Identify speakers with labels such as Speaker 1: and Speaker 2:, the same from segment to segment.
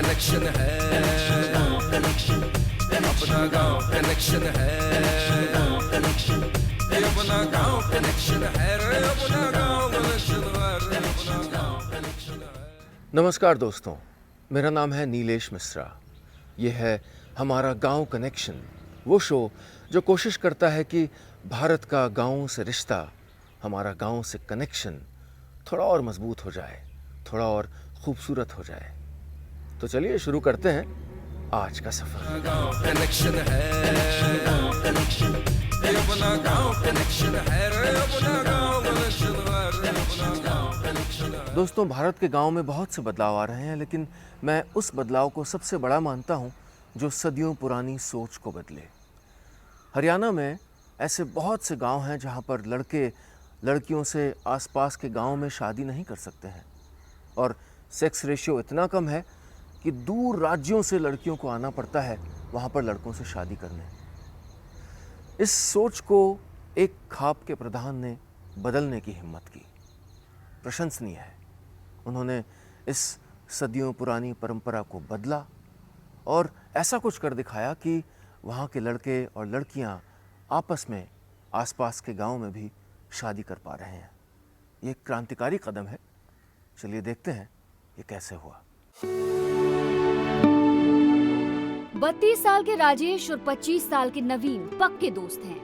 Speaker 1: Connection है, अपना गांव कनेक्शन है, अपना गांव कनेक्शन है, अपना गांव कनेक्शन है, अपना गांव कनेक्शन है।
Speaker 2: नमस्कार दोस्तों, मेरा नाम है नीलेश मिश्रा। ये है हमारा गांव कनेक्शन, वो शो जो कोशिश करता है कि भारत का गांवों से रिश्ता, हमारा गांव से कनेक्शन थोड़ा और मजबूत हो जाए, थोड़ा और खूबसूरत हो जाए। तो चलिए शुरू करते हैं आज का सफर।
Speaker 1: गांव कनेक्शन है, अपना गांव कनेक्शन है, अपना गांव कनेक्शन है, अपना गांव कनेक्शन है।
Speaker 2: दोस्तों, भारत के गांव में बहुत से बदलाव आ रहे हैं, लेकिन मैं उस बदलाव को सबसे बड़ा मानता हूं जो सदियों पुरानी सोच को बदले। हरियाणा में ऐसे बहुत से गांव हैं जहां पर लड़के लड़कियों से आसपास के गांव में शादी नहीं कर सकते हैं, और सेक्स रेशियो इतना कम है कि दूर राज्यों से लड़कियों को आना पड़ता है वहां पर लड़कों से शादी करने। इस सोच को एक खाप के प्रधान ने बदलने की हिम्मत की, प्रशंसनीय है। उन्होंने इस सदियों पुरानी परंपरा को बदला और ऐसा कुछ कर दिखाया कि वहाँ के लड़के और लड़कियाँ आपस में आसपास के गांव में भी शादी कर पा रहे हैं। ये एक क्रांतिकारी कदम है। चलिए देखते हैं ये कैसे हुआ।
Speaker 3: 32 साल के राजेश और 25 साल के नवीन पक्के दोस्त हैं।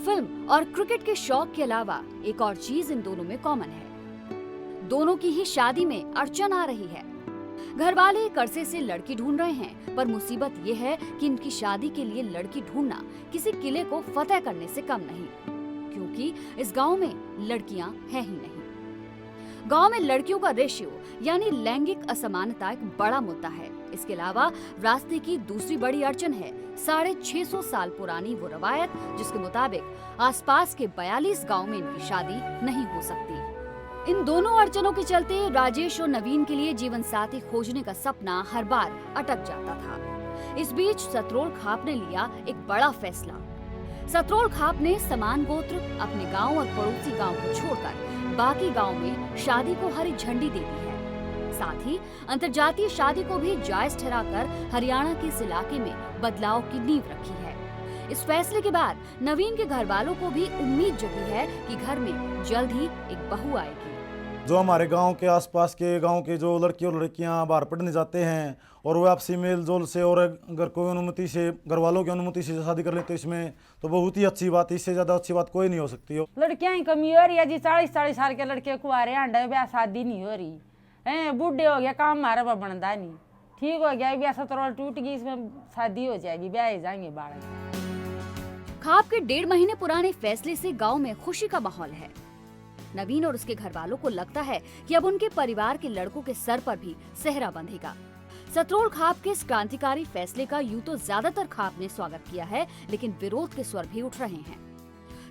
Speaker 3: फिल्म और क्रिकेट के शौक के अलावा एक और चीज इन दोनों में कॉमन है। दोनों की ही शादी में अड़चन आ रही है। घर वाले एक अरसे से लड़की ढूंढ रहे हैं, पर मुसीबत ये है कि इनकी शादी के लिए लड़की ढूंढना किसी किले को फतेह करने से कम नहीं, क्योंकि इस गांव में लड़कियां हैं ही नहीं। गांव में लड़कियों का रेशियो यानी लैंगिक असमानता एक बड़ा मुद्दा है। इसके अलावा रास्ते की दूसरी बड़ी अड़चन है 650 साल पुरानी वो रवायत जिसके मुताबिक आसपास के 42 गांव में इनकी शादी नहीं हो सकती। इन दोनों अड़चनों के चलते राजेश और नवीन के लिए जीवन साथी खोजने का सपना हर बार अटक जाता था। इस बीच सतरोल खाप ने लिया एक बड़ा फैसला। सतरोल खाप ने समान गोत्र अपने गांव और पड़ोसी गांव को छोड़कर बाकी गांव में शादी को हरी झंडी दे दी है। साथ ही अंतर्जातीय शादी को भी जायज ठहराकर हरियाणा के इस इलाके में बदलाव की नींव रखी है। इस फैसले के बाद नवीन के घर वालों को भी उम्मीद जगी है कि घर में जल्द ही एक बहू आएगी।
Speaker 4: जो हमारे गांव के आसपास के गांव के जो लड़के और लड़कियां बाहर पढ़ने जाते हैं और वो आपसी मेल जोल से और अगर कोई अनुमति से, घर वालों की अनुमति से शादी कर लेते इसमें तो बहुत ही अच्छी बात, इससे ज़्यादा अच्छी बात कोई नहीं हो सकती हो।
Speaker 5: लड़कियां ही कमी हो रही है जी। 40 साल के लड़के कुआरे अंडे ब्याह शादी नहीं हो रही है। बूढ़े हो गया, काम हमारा बनता नहीं, ठीक हो गया ब्याह, सतरोल टूट गई, इसमें शादी हो जाएगी, ब्याह जाएंगे बालक।
Speaker 3: खाप के 1.5 महीने पुराने फैसले से गाँव में खुशी का माहौल है। नवीन और उसके घर वालों को लगता है कि अब उनके परिवार के लड़कों के सर पर भी सेहरा बंधेगा। सतरोल खाप के इस क्रांतिकारी फैसले का यूं तो ज्यादातर खाप ने स्वागत किया है, लेकिन विरोध के स्वर भी उठ रहे हैं।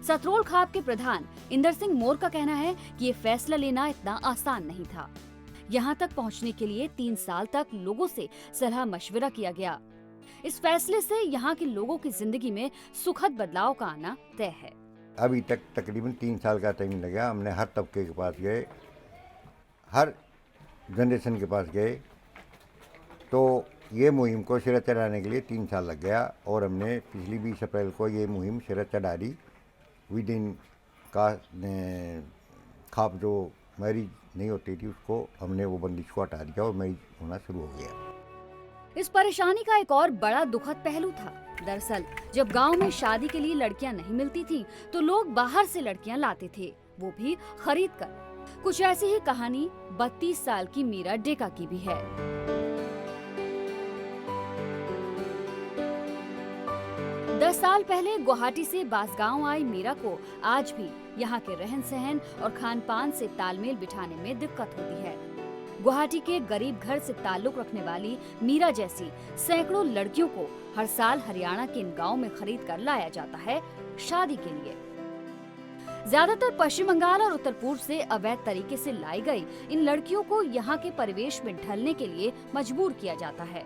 Speaker 3: सतरोल खाप के प्रधान इंदर सिंह मोर का कहना है कि ये फैसला लेना इतना आसान नहीं था। यहाँ तक पहुँचने के लिए 3 साल तक लोगों से सलाह मशविरा किया गया। इस फैसले से यहाँ के लोगों की जिंदगी में सुखद बदलाव का आना तय है।
Speaker 6: अभी तक तकरीबन 3 साल का टाइम लगा। हमने हर तबके के पास गए, हर जनरेशन के पास गए, तो ये मुहिम को सिरा चढ़ाने के लिए 3 साल लग गया। और हमने पिछली 20 अप्रैल को ये मुहिम सिरा चढ़ा दी। विद इन का खाप जो मैरिज नहीं होती थी उसको हमने वो बंदिश को हटा दिया और मैरिज होना शुरू हो गया।
Speaker 3: इस परेशानी का एक और बड़ा दुखद पहलू था। दरअसल जब गांव में शादी के लिए लड़कियां नहीं मिलती थीं, तो लोग बाहर से लड़कियां लाते थे, वो भी खरीद कर। कुछ ऐसी ही कहानी 32 साल की मीरा डेका की भी है। दस साल पहले गुवाहाटी से बासगांव आई मीरा को आज भी यहाँ के रहन सहन और खान पान से तालमेल बिठाने में दिक्कत होती है। गुवाहाटी के गरीब घर से ताल्लुक रखने वाली मीरा जैसी सैकड़ों लड़कियों को हर साल हरियाणा के इन गांव में खरीद कर लाया जाता है शादी के लिए। ज्यादातर पश्चिम बंगाल और उत्तर पूर्व से अवैध तरीके से लाई गई इन लड़कियों को यहाँ के परिवेश में ढलने के लिए मजबूर किया जाता है।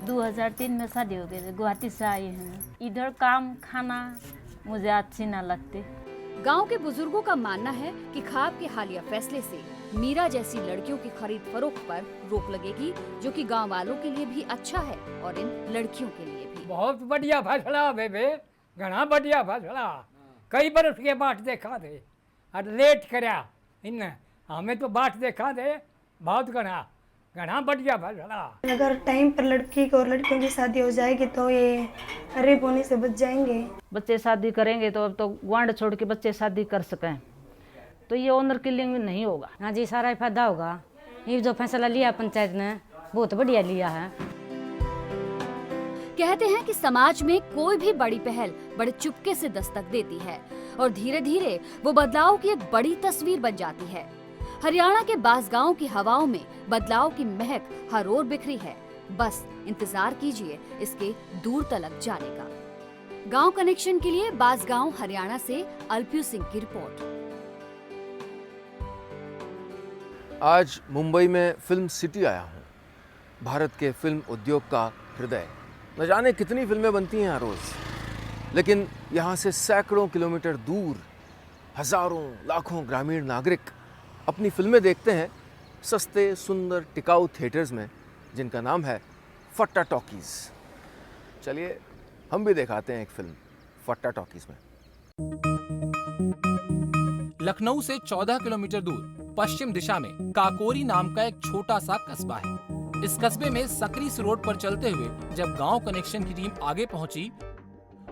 Speaker 7: 2003 में शादी हो गई, गुवाहाटी से आई हूँ। इधर काम खाना मुझे अच्छी ना लगती।
Speaker 3: गांव के बुजुर्गों का मानना है कि खाप के हालिया फैसले से मीरा जैसी लड़कियों की खरीद फरोख्त पर रोक लगेगी, जो कि गांव वालों के लिए भी अच्छा है और इन लड़कियों के लिए भी।
Speaker 8: बहुत बढ़िया फैसला बेबे, घना बढ़िया फैसला। कई बरस के बाट देखा थे और लेट करया इन हमें तो बाट देखा थे बहुत घना बढ़िया फैसला।
Speaker 9: अगर टाइम पर लड़की को और लड़कियों की शादी हो जाएगी तो ये गरीब होने से बच जाएंगे।
Speaker 5: बच्चे शादी करेंगे तो अब तो ग्वांड छोड़ के बच्चे शादी कर सकें, तो ये ऑनर किलिंग नहीं होगा।
Speaker 10: हाँ जी, सारा फायदा होगा। ये जो फैसला लिया पंचायत ने बहुत बढ़िया लिया है।
Speaker 3: कहते हैं कि समाज में कोई भी बड़ी पहल बड़े चुपके से दस्तक देती है और धीरे धीरे वो बदलाव की एक बड़ी तस्वीर बन जाती है। हरियाणा के बांसगांव की हवाओं में बदलाव की महक हर ओर बिखरी है। बस इंतजार कीजिए इसके दूर तलक जाने का। गांव कनेक्शन के लिए बांसगांव हरियाणा से अल्प्यू सिंह की रिपोर्ट।
Speaker 2: आज मुंबई में फिल्म सिटी आया हूँ, भारत के फिल्म उद्योग का हृदय। न जाने कितनी फिल्में बनती हैं हर रोज़, लेकिन यहाँ से सैकड़ों किलोमीटर दूर हजारों लाखों ग्रामीण नागरिक अपनी फिल्में देखते हैं सस्ते सुंदर टिकाऊ थिएटर्स में, जिनका नाम है फट्टा टॉकीज़। चलिए हम भी दिखाते हैं एक फिल्म फट्टा टॉकीज़ में।
Speaker 11: लखनऊ से 14 किलोमीटर दूर पश्चिम दिशा में काकोरी नाम का एक छोटा सा कस्बा है। इस कस्बे में सकरीस रोड पर चलते हुए जब गांव कनेक्शन की टीम आगे पहुंची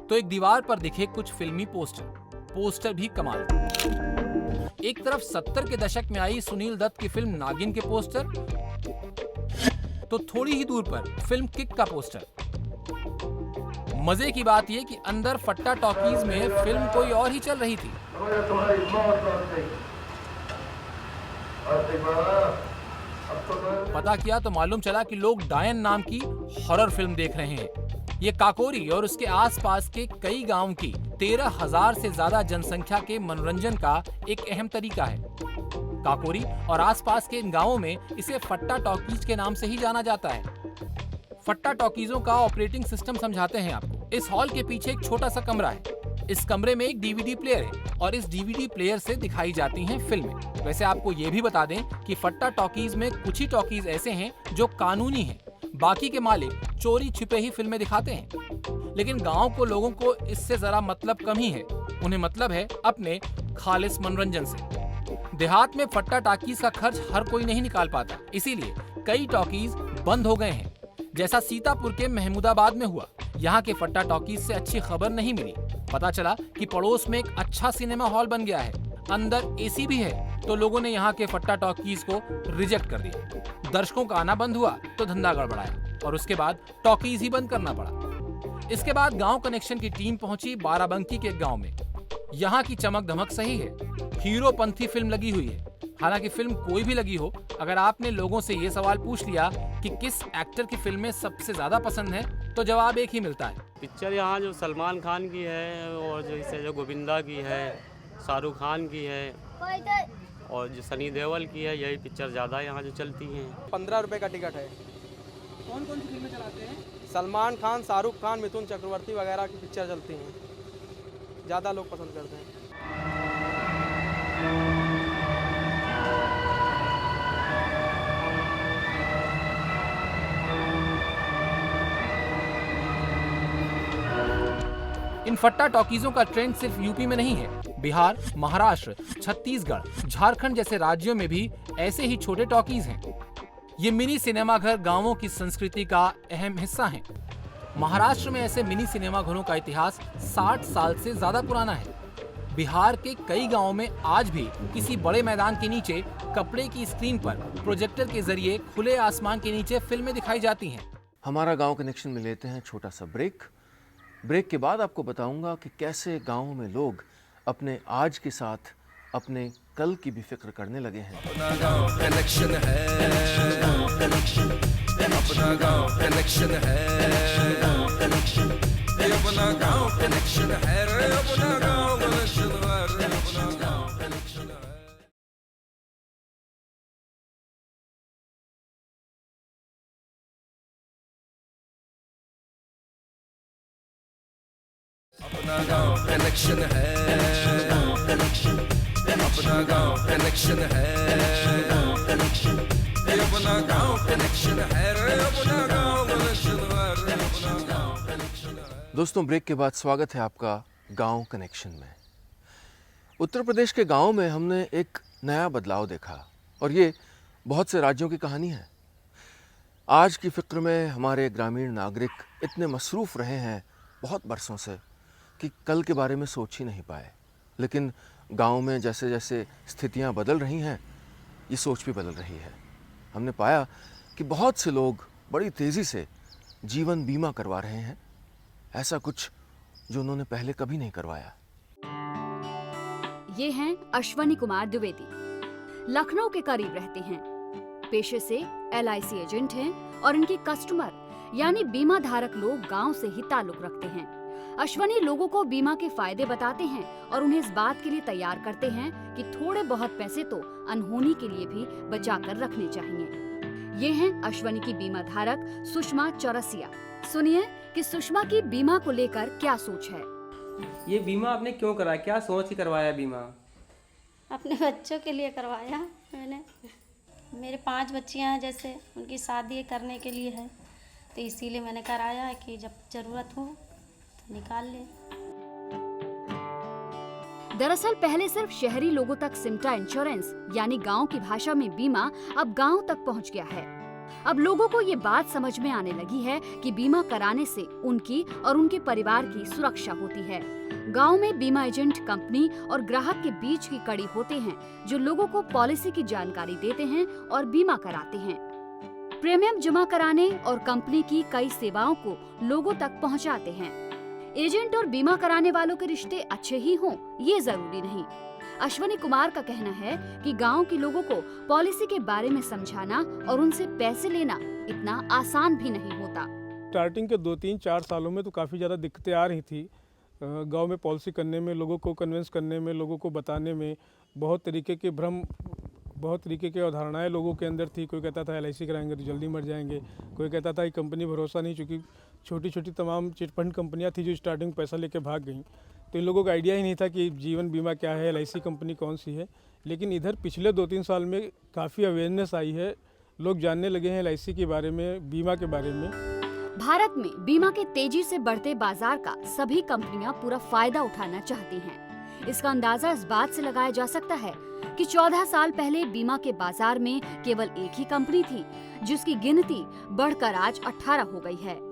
Speaker 11: तो एक दीवार पर दिखे कुछ फिल्मी पोस्टर भी कमाल। एक तरफ 70 के दशक में आई सुनील दत्त की फिल्म नागिन के पोस्टर, तो थोड़ी ही दूर पर फिल्म किक का पोस्टर। मजे की बात यह कि अंदर फट्टा टॉकीज में फिल्म कोई और ही चल रही थी। पता किया तो मालूम चला कि लोग डायन नाम की हॉरर फिल्म देख रहे हैं। ये काकोरी और उसके आसपास के कई गांव की 13,000 से ज्यादा जनसंख्या के मनोरंजन का एक अहम तरीका है। काकोरी और आसपास के इन गांवों में इसे फट्टा टॉकीज के नाम से ही जाना जाता है। फट्टा टॉकीजों का ऑपरेटिंग सिस्टम समझाते हैं आपको। इस हॉल के पीछे एक छोटा सा कमरा है। इस कमरे में एक डीवीडी प्लेयर है और इस डीवीडी प्लेयर से दिखाई जाती हैं फिल्में। वैसे आपको ये भी बता दें कि फट्टा टॉकीज में कुछ ही टॉकीज ऐसे हैं जो कानूनी हैं, बाकी के मालिक चोरी छिपे ही फिल्में दिखाते हैं। लेकिन गांव को लोगों को इससे जरा मतलब कम ही है। उन्हें मतलब है अपने खालिस मनोरंजन से। देहात में फट्टा टॉकीज का खर्च हर कोई नहीं निकाल पाता, इसीलिए कई टॉकीज बंद हो गए हैं, जैसा सीतापुर के महमूदाबाद में हुआ। यहाँ के फट्टा टॉकीज से अच्छी खबर नहीं मिली। पता चला कि पड़ोस में एक अच्छा सिनेमा हॉल बन गया है, अंदर एसी भी है, तो लोगों ने यहाँ के फट्टा टॉकीज को रिजेक्ट कर दिया। दर्शकों का आना बंद हुआ तो धंधा गड़बड़ाया और उसके बाद टॉकीज ही बंद करना पड़ा। इसके बाद गांव कनेक्शन की टीम पहुंची बाराबंकी के गांव में। यहाँ की चमक धमक सही है, हीरोपंथी फिल्म लगी हुई है। हालांकि फिल्म कोई भी लगी हो, अगर आपने लोगों से ये सवाल पूछ लिया कि किस एक्टर की फिल्में सबसे ज्यादा पसंद है, तो जवाब एक ही मिलता है।
Speaker 12: पिक्चर यहाँ जो सलमान खान की है और जैसे जो गोविंदा की है, शाहरुख खान की है और जो सनी देओल की है, यही पिक्चर ज़्यादा यहाँ जो चलती हैं।
Speaker 13: 15 रुपये का टिकट है।
Speaker 14: कौन कौन सी फिल्में चलाते हैं?
Speaker 13: सलमान खान, शाहरुख खान, मिथुन चक्रवर्ती वगैरह की पिक्चर चलती हैं, ज़्यादा लोग पसंद करते हैं।
Speaker 11: इन फट्टा टॉकीजों का ट्रेंड सिर्फ यूपी में नहीं है। बिहार, महाराष्ट्र, छत्तीसगढ़, झारखंड जैसे राज्यों में भी ऐसे ही छोटे टॉकीज हैं। ये मिनी सिनेमाघर गांवों की संस्कृति का अहम हिस्सा हैं। महाराष्ट्र में ऐसे मिनी सिनेमाघरों का इतिहास 60 साल से ज्यादा पुराना है। बिहार के कई गांवों में आज भी किसी बड़े मैदान के नीचे कपड़े की स्क्रीन पर प्रोजेक्टर के जरिए खुले आसमान के नीचे फिल्में दिखाई जाती हैं।
Speaker 2: हमारा गांव कनेक्शन में लेते हैं छोटा सा ब्रेक। ब्रेक के बाद आपको बताऊंगा कि कैसे गांवों में लोग अपने आज के साथ अपने कल की भी फिक्र करने लगे हैं।
Speaker 1: अपना गांव कनेक्शन है, अपना गांव कनेक्शन है, अपना गांव कनेक्शन है, अपना गांव कनेक्शन है, अपना गांव कनेक्शन है। अपना गांव कनेक्शन है, अपना गांव कनेक्शन है, ये अपना गांव कनेक्शन है रे, अपना गांव कनेक्शन है रे, अपना गांव कनेक्शन है।
Speaker 2: दोस्तों, ब्रेक के बाद स्वागत है आपका गांव कनेक्शन में। उत्तर प्रदेश के गांव में हमने एक नया बदलाव देखा और ये बहुत से राज्यों की कहानी है। आज की फिक्र में हमारे ग्रामीण नागरिक इतने मसरूफ़ रहे हैं बहुत बरसों से कि कल के बारे में सोच ही नहीं पाए। लेकिन गांव में जैसे जैसे स्थितियां बदल रही हैं, ये सोच भी बदल रही है। हमने पाया कि बहुत से लोग बड़ी तेज़ी से जीवन बीमा करवा रहे हैं, ऐसा कुछ जो उन्होंने पहले कभी नहीं करवाया।
Speaker 3: ये हैं अश्वनी कुमार द्विवेदी। लखनऊ के करीब रहते हैं। पेशे से LIC एजेंट हैं और इनके कस्टमर यानी बीमा धारक लोग गांव से ही ताल्लुक रखते हैं। अश्वनी लोगों को बीमा के फायदे बताते हैं और उन्हें इस बात के लिए तैयार करते हैं कि थोड़े बहुत पैसे तो अनहोनी के लिए भी बचा कर रखने चाहिए। ये हैं अश्वनी की बीमा धारक सुषमा चौरसिया। सुनिए कि सुषमा की बीमा को लेकर क्या सोच है।
Speaker 14: ये बीमा आपने क्यों कराया, क्या सोच के करवाया बीमा?
Speaker 7: अपने बच्चों के लिए करवाया मैंने। मेरे 5 बच्चियां हैं, जैसे उनकी शादी करने के लिए है, तो इसीलिए मैंने कराया है कि जब ज़रूरत हो तो निकाल ले।
Speaker 3: दरअसल पहले सिर्फ शहरी लोगों तक सिमटा इंश्योरेंस यानी गांव की भाषा में बीमा अब गांव तक पहुंच गया है। अब लोगों को ये बात समझ में आने लगी है कि बीमा कराने से उनकी और उनके परिवार की सुरक्षा होती है। गांव में बीमा एजेंट कंपनी और ग्राहक के बीच की कड़ी होते हैं जो लोगों को पॉलिसी की जानकारी देते हैं और बीमा कराते हैं। प्रीमियम जमा कराने और कंपनी की कई सेवाओं को लोगों तक पहुंचाते हैं। एजेंट और बीमा कराने वालों के रिश्ते अच्छे ही हों, ये जरूरी नहीं। अश्वनी कुमार का कहना है कि गांव के लोगों को पॉलिसी के बारे में समझाना और उनसे पैसे लेना इतना आसान भी नहीं होता।
Speaker 15: स्टार्टिंग के 2-3-4 सालों में तो काफ़ी ज़्यादा दिक्कतें आ रही थी गांव में पॉलिसी करने में, लोगों को कन्विंस करने में, लोगों को बताने में। बहुत तरीके के भ्रम, बहुत तरीके की अवधारणाएं लोगों के अंदर थी। कोई कहता था LIC कराएंगे तो जल्दी मर जाएंगे, कोई कहता था कि कंपनी भरोसा नहीं, चूँकि छोटी छोटी तमाम चिट फंड कंपनियाँ थी जो स्टार्टिंग पैसा लेके भाग गईं। तो इन लोगों को आइडिया ही नहीं था कि जीवन बीमा क्या है, LIC कंपनी कौन सी है। लेकिन इधर पिछले 2-3 साल में काफ़ी अवेयरनेस आई है, लोग जानने लगे हैं LIC के बारे में, बीमा के बारे में।
Speaker 3: भारत में बीमा के तेजी से बढ़ते बाजार का सभी कंपनियां पूरा फायदा उठाना चाहती हैं। इसका अंदाजा इस बात से लगाया जा सकता है कि 14 साल पहले बीमा के बाजार में केवल एक ही कंपनी थी, जिसकी गिनती बढ़कर आज 18 हो गई है।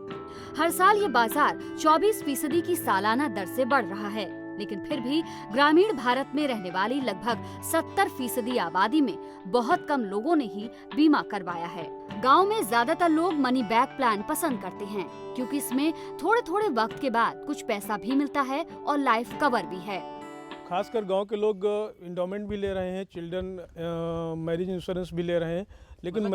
Speaker 3: हर साल ये बाजार 24% की सालाना दर से बढ़ रहा है, लेकिन फिर भी ग्रामीण भारत में रहने वाली लगभग 70% आबादी में बहुत कम लोगों ने ही बीमा करवाया है। गांव में ज्यादातर लोग मनी बैक प्लान पसंद करते हैं, क्योंकि इसमें थोड़े थोड़े वक्त के बाद कुछ पैसा भी मिलता है और लाइफ कवर भी है।
Speaker 15: खासकर गांव के लोग इंडोमेंट भी ले रहे हैं, चिल्ड्रन मैरिज इंश्योरेंस भी ले रहे हैं, लेकिन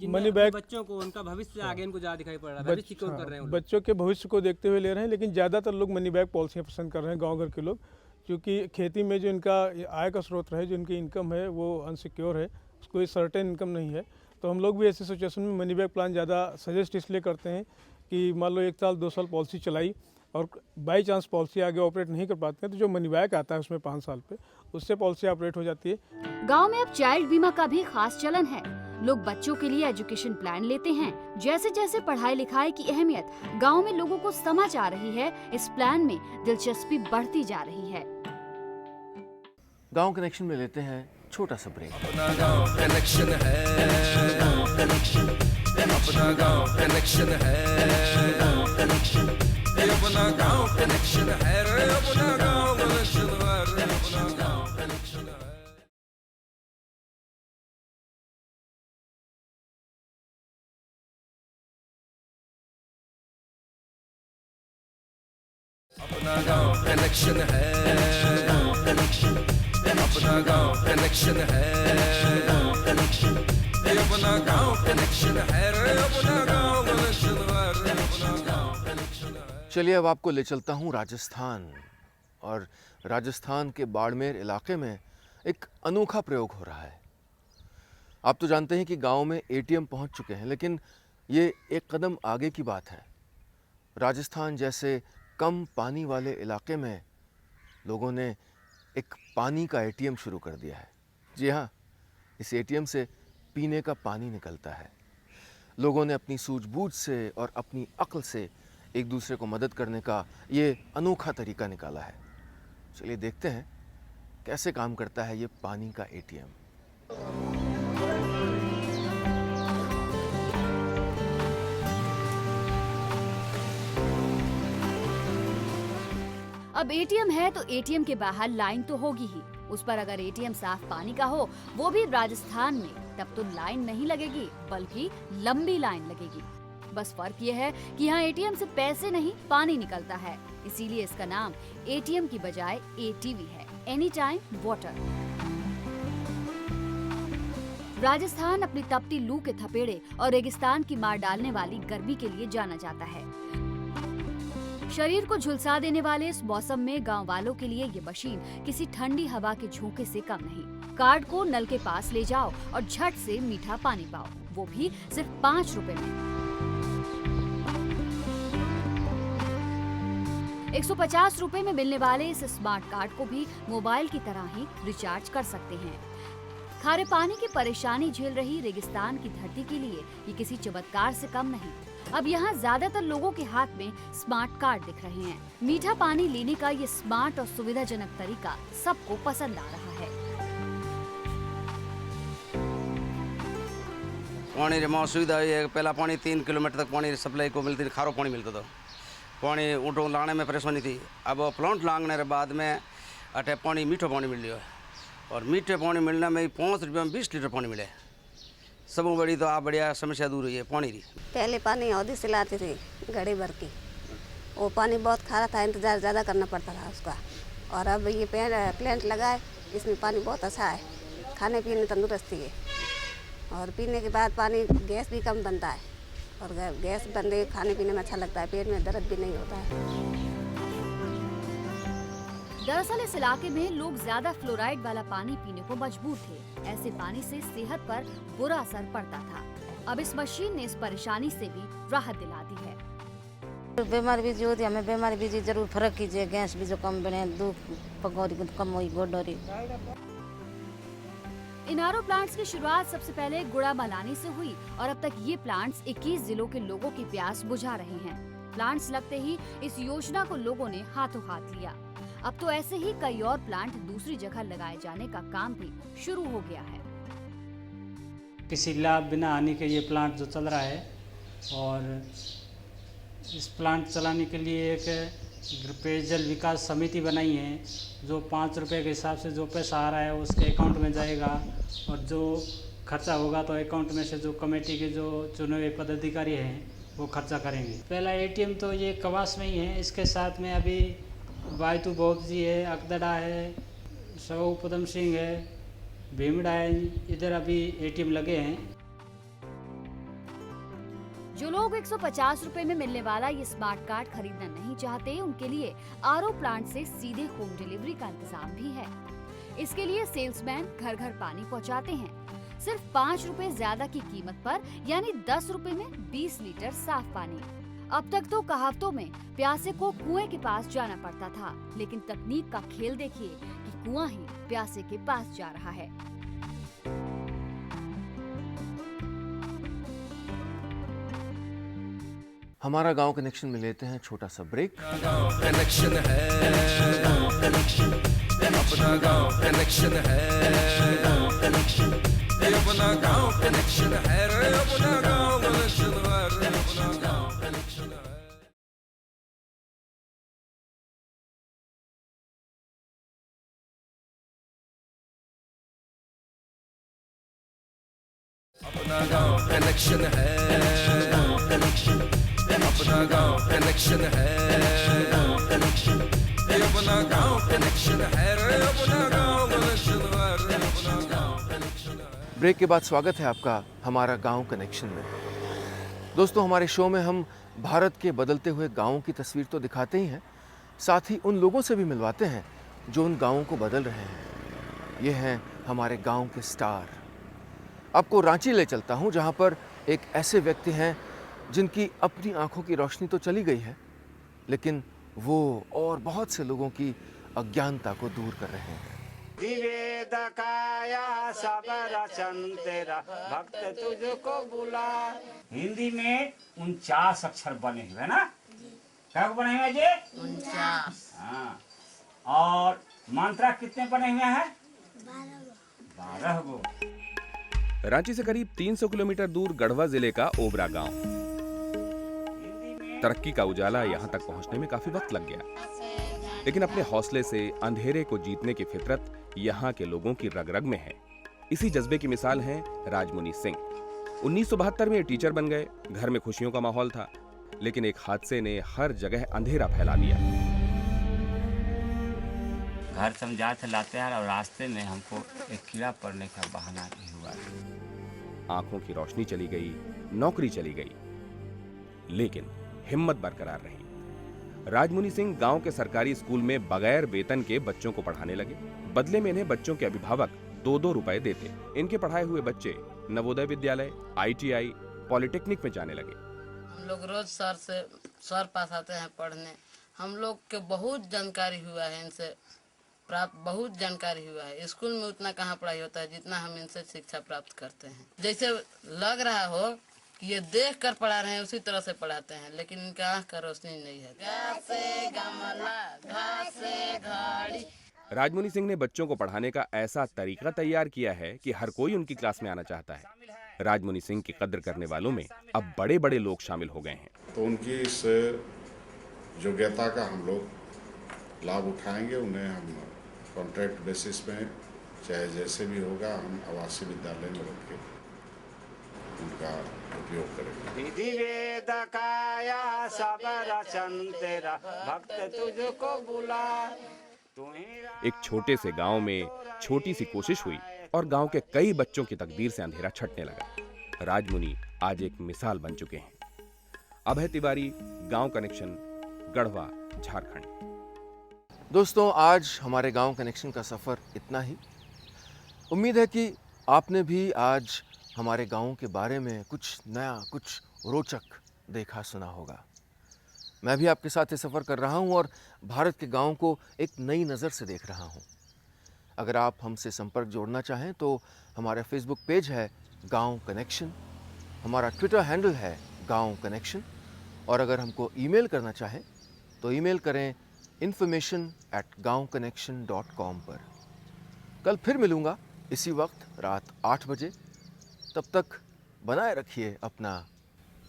Speaker 15: मनी बैक
Speaker 14: बच्चों को उनका भविष्य आगे इनको ज्यादा दिखाई पड़ रहा है, भविष्य सिक्योर कर रहे हैं।
Speaker 15: बच्चों के भविष्य को देखते हुए ले रहे हैं, लेकिन ज़्यादातर लोग मनी बैक पॉलिसियाँ पसंद कर रहे हैं गाँव घर के लोग, क्योंकि खेती में जो इनका आय का स्रोत है, जो इनकी इनकम है वो अनसिक्योर है, कोई सर्टेन इनकम नहीं है। तो हम लोग भी ऐसी सिचुएशन में मनी बैक प्लान ज़्यादा सजेस्ट इसलिए करते हैं कि मान लो 1 साल 2 साल पॉलिसी चलाई और बाई चांस पॉलिसी आगे ऑपरेट नहीं कर पाते हैं, तो जो मनी बैक आता है उसमें 5 साल पे, उससे पॉलिसी ऑपरेट हो जाती है।
Speaker 3: गांव में अब चाइल्ड बीमा का भी खास चलन है। लोग बच्चों के लिए एजुकेशन प्लान लेते हैं। जैसे जैसे पढ़ाई लिखाई की अहमियत गांव में लोगों को समझ आ रही है, इस प्लान में दिलचस्पी बढ़ती जा रही है।
Speaker 2: गांव कनेक्शन में लेते हैं छोटा सा ब्रेक।
Speaker 1: अपना गांव कनेक्शन है, अपना गांव कनेक्शन है, अपना गांव कनेक्शन है रे, अपना गांव कनेक्शन है रे, अपना गांव कनेक्शन है। अपना गांव कनेक्शन है, अपना गांव कनेक्शन है, अपना गांव कनेक्शन है रे, अपना गांव कनेक्शन है रे, अपना गांव कनेक्शन है।
Speaker 2: चलिए अब आपको ले चलता हूँ राजस्थान। और राजस्थान के बाड़मेर इलाके में एक अनोखा प्रयोग हो रहा है। आप तो जानते हैं कि गांव में ATM पहुंच चुके हैं, लेकिन ये एक कदम आगे की बात है। राजस्थान जैसे कम पानी वाले इलाके में लोगों ने एक पानी का एटीएम शुरू कर दिया है। जी हाँ, इस एटीएम से पीने का पानी निकलता है। लोगों ने अपनी सूझबूझ से और अपनी अक्ल से एक दूसरे को मदद करने का ये अनोखा तरीका निकाला है। चलिए देखते हैं कैसे काम करता है ये पानी का एटीएम।
Speaker 3: अब एटीएम है तो एटीएम के बाहर लाइन तो होगी ही। उस पर अगर एटीएम साफ पानी का हो, वो भी राजस्थान में, तब तो लाइन नहीं लगेगी बल्कि लंबी लाइन लगेगी। बस फर्क ये है कि यहाँ एटीएम से पैसे नहीं पानी निकलता है, इसीलिए इसका नाम एटीएम की बजाय एटीवी है, एनी टाइम वाटर। राजस्थान अपनी तपती लू के थपेड़े और रेगिस्तान की मार डालने वाली गर्मी के लिए जाना जाता है। शरीर को झुलसा देने वाले इस मौसम में गांव वालों के लिए ये मशीन किसी ठंडी हवा के झोंके से कम नहीं। कार्ड को नल के पास ले जाओ और झट से मीठा पानी पाओ, वो भी सिर्फ 5 रुपए में। 150 रुपए में मिलने वाले इस स्मार्ट कार्ड को भी मोबाइल की तरह ही रिचार्ज कर सकते हैं। खारे पानी की परेशानी झेल रही रेगिस्तान की धरती के लिए ये किसी चमत्कार से कम नहीं। अब यहाँ ज्यादातर लोगों के हाथ में स्मार्ट कार्ड दिख रहे हैं। मीठा पानी लेने का ये स्मार्ट और सुविधाजनक तरीका सबको पसंद आ रहा है।
Speaker 16: पानी रे सुविधा है, पहला पानी 3 किलोमीटर तक पानी सप्लाई को मिलती, खारो पानी मिलता था। पानी ऊँटों लाने में परेशानी थी। अब प्लांट लाने के बाद में अटे पानी मीठो पानी मिल रहा है, और मीठे पानी मिलने में 5 रुपये में 20 लीटर पानी मिले। सब बड़ी तो आप बढ़िया समस्या दूर हुई है पानी की।
Speaker 17: पहले पानी हौदी से लाते थे घड़ी भर की, वो पानी बहुत खारा था, इंतज़ार ज़्यादा करना पड़ता था उसका। और अब ये प्लांट लगा है, इसमें पानी बहुत अच्छा है, खाने पीने तंदुरुस्ती है, और पीने के बाद पानी गैस भी कम बनता है, और गैस बनने खाने पीने में अच्छा लगता है, पेट में दर्द भी नहीं होता है।
Speaker 3: दरअसल इस इलाके में लोग ज्यादा फ्लोराइड वाला पानी पीने को मजबूर थे। ऐसे पानी से सेहत पर बुरा असर पड़ता था। अब इस मशीन ने इस परेशानी से भी राहत दिला दी है।
Speaker 10: बीमारी भी जो होती है, हमें बीमारी भी जरूर फर्क कीजिए, गैस भी जो कम बने, दूध पकौड़ी कम हुई, गोडोरी।
Speaker 3: इन आरओ प्लांट्स की शुरुआत सबसे पहले गुड़ा मलानी से हुई, और अब तक ये प्लांट्स 21 जिलों के लोगों की प्यास बुझा रहे हैं। प्लांट्स लगते ही इस योजना को लोगों ने हाथों हाथ लिया। अब तो ऐसे ही कई और प्लांट दूसरी जगह लगाए जाने का काम भी शुरू हो गया है।
Speaker 18: किसी लाभ बिना हानि के ये प्लांट जो चल रहा है, और इस प्लांट चलाने के लिए एक पेयजल विकास समिति बनाई है, जो 5 रुपये के हिसाब से जो पैसा आ रहा है उसके अकाउंट में जाएगा, और जो खर्चा होगा तो अकाउंट में से जो कमेटी के जो चुने हुए पदाधिकारी हैं वो खर्चा करेंगे। पहला एटीएम तो ये कवास में ही है, इसके साथ में अभी वायतु बोप जी है, अकदड़ा है, सौ पदम सिंह है, भीमड़ा है, इधर अभी एटीएम लगे हैं।
Speaker 3: जो लोग 150 रुपए में मिलने वाला ये स्मार्ट कार्ड खरीदना नहीं चाहते, उनके लिए आरओ प्लांट से सीधे होम डिलीवरी का इंतजाम भी है। इसके लिए सेल्समैन घर घर पानी पहुंचाते हैं, सिर्फ 5 रुपए ज्यादा की कीमत पर, यानी 10 रुपए में 20 लीटर साफ पानी। अब तक तो कहावतों में प्यासे को कुएं के पास जाना पड़ता था, लेकिन तकनीक का खेल देखिए कि कुआं ही प्यासे के पास जा रहा है।
Speaker 2: हमारा गांव कनेक्शन में लेते हैं छोटा सा ब्रेक।
Speaker 1: कनेक्शन है, अपना गांव कनेक्शन है, अपना गांव कनेक्शन है, अपना गांव कनेक्शन है, अपना गांव कनेक्शन है। अपना गांव कनेक्शन है, अपना गांव कनेक्शन है, अपना गांव कनेक्शन है, अपना गांव कनेक्शन है, अपना गांव कनेक्शन है।
Speaker 2: ब्रेक के बाद स्वागत है आपका हमारा गांव कनेक्शन में। दोस्तों, हमारे शो में हम भारत के बदलते हुए गांवों की तस्वीर तो दिखाते ही हैं, साथ ही उन लोगों से भी मिलवाते हैं जो उन गांवों को बदल रहे हैं। ये हैं हमारे गांव के स्टार। आपको रांची ले चलता हूं, जहां पर एक ऐसे व्यक्ति हैं जिनकी अपनी आंखों की रोशनी तो चली गई है, लेकिन वो और बहुत से लोगों की अज्ञानता को दूर कर रहे हैं।
Speaker 18: विवेद काया सब रचन तेरा भक्त तुझको बुला। हिंदी में 49 अक्षर बने हुए ना, क्या बने हुए जी? 49। हाँ, और मंत्रा कितने बने हुए हैं? 12 गो।
Speaker 19: रांची से करीब 300 किलोमीटर दूर गढ़वा जिले का ओबरा गांव। तरक्की का उजाला यहां तक पहुंचने में काफी वक्त लग गया, लेकिन अपने हौसले से अंधेरे को जीतने की फितरत यहां के लोगों की रग रग में है। इसी जज्बे की मिसाल है राजमुनि सिंह। 1972 में ये टीचर बन गए। घर में खुशियों का माहौल था, लेकिन एक हादसे ने हर जगह अंधेरा फैला दिया।
Speaker 18: घर समझा चलाते हैं और रास्ते में हमको एक कीड़ा पड़ने का बहाना भी हुआ।
Speaker 19: आंखों की रोशनी चली गई, नौकरी चली गई, लेकिन हिम्मत बरकरार रही। राजमुनि सिंह गांव के सरकारी स्कूल में बगैर वेतन के बच्चों को पढ़ाने लगे। बदले में इन्हें बच्चों के अभिभावक 2-2 रुपए देते। इनके पढ़ाए हुए बच्चे नवोदय विद्यालय, ITI, पॉलिटेक्निक में जाने लगे।
Speaker 10: हम लोग रोज सर पास आते हैं पढ़ने। हम लोग के बहुत जानकारी हुआ है, इनसे प्राप्त बहुत जानकारी हुआ है। स्कूल में उतना कहाँ पढ़ाई होता है जितना हम इनसे शिक्षा प्राप्त करते हैं। जैसे लग रहा हो कि ये देख कर पढ़ा रहे हैं, उसी तरह से पढ़ाते हैं, लेकिन इनका आँख का रोशनी नहीं है।
Speaker 19: राजमुनि सिंह ने बच्चों को पढ़ाने का ऐसा तरीका तैयार किया है कि हर कोई उनकी क्लास में आना चाहता है। राजमुनि सिंह की कद्र करने वालों में अब बड़े बड़े लोग शामिल हो गए हैं।
Speaker 20: तो उनकी इस योग्यता का हम लोग लाभ उठाएंगे। उन्हें हम कॉन्ट्रैक्ट बेसिस में चाहे जैसे भी होगा हम आवासीय विद्यालय में रख के उनका उपयोग करेंगे।
Speaker 18: विधि वेद काया सब रचन तेरा भक्त तुझको बुला।
Speaker 19: एक छोटे से गांव में छोटी सी कोशिश हुई और गांव के कई बच्चों की तकदीर से अंधेरा छटने लगा। राजमुनि आज एक मिसाल बन चुके हैं। अभय तिवारी, गांव कनेक्शन, गढ़वा, झारखंड।
Speaker 2: दोस्तों, आज हमारे गांव कनेक्शन का सफ़र इतना ही। उम्मीद है कि आपने भी आज हमारे गांव के बारे में कुछ नया, कुछ रोचक देखा सुना होगा। मैं भी आपके साथ ये सफ़र कर रहा हूं और भारत के गांव को एक नई नज़र से देख रहा हूं। अगर आप हमसे संपर्क जोड़ना चाहें तो हमारा फेसबुक पेज है गांव कनेक्शन, हमारा ट्विटर हैंडल है गांव कनेक्शन, और अगर हमको ईमेल करना चाहें तो ईमेल करें information@gaonconnection.com पर। कल फिर मिलूँगा इसी वक्त रात 8 बजे। तब तक बनाए रखिए अपना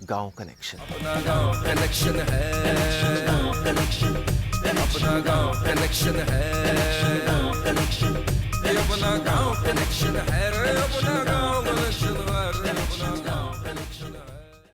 Speaker 2: गांव कनेक्शन।
Speaker 1: अपना गांव कनेक्शन है, अपना गांव कनेक्शन है, अपना गांव कनेक्शन है, अपना गांव कनेक्शन है, अपना गांव कनेक्शन है।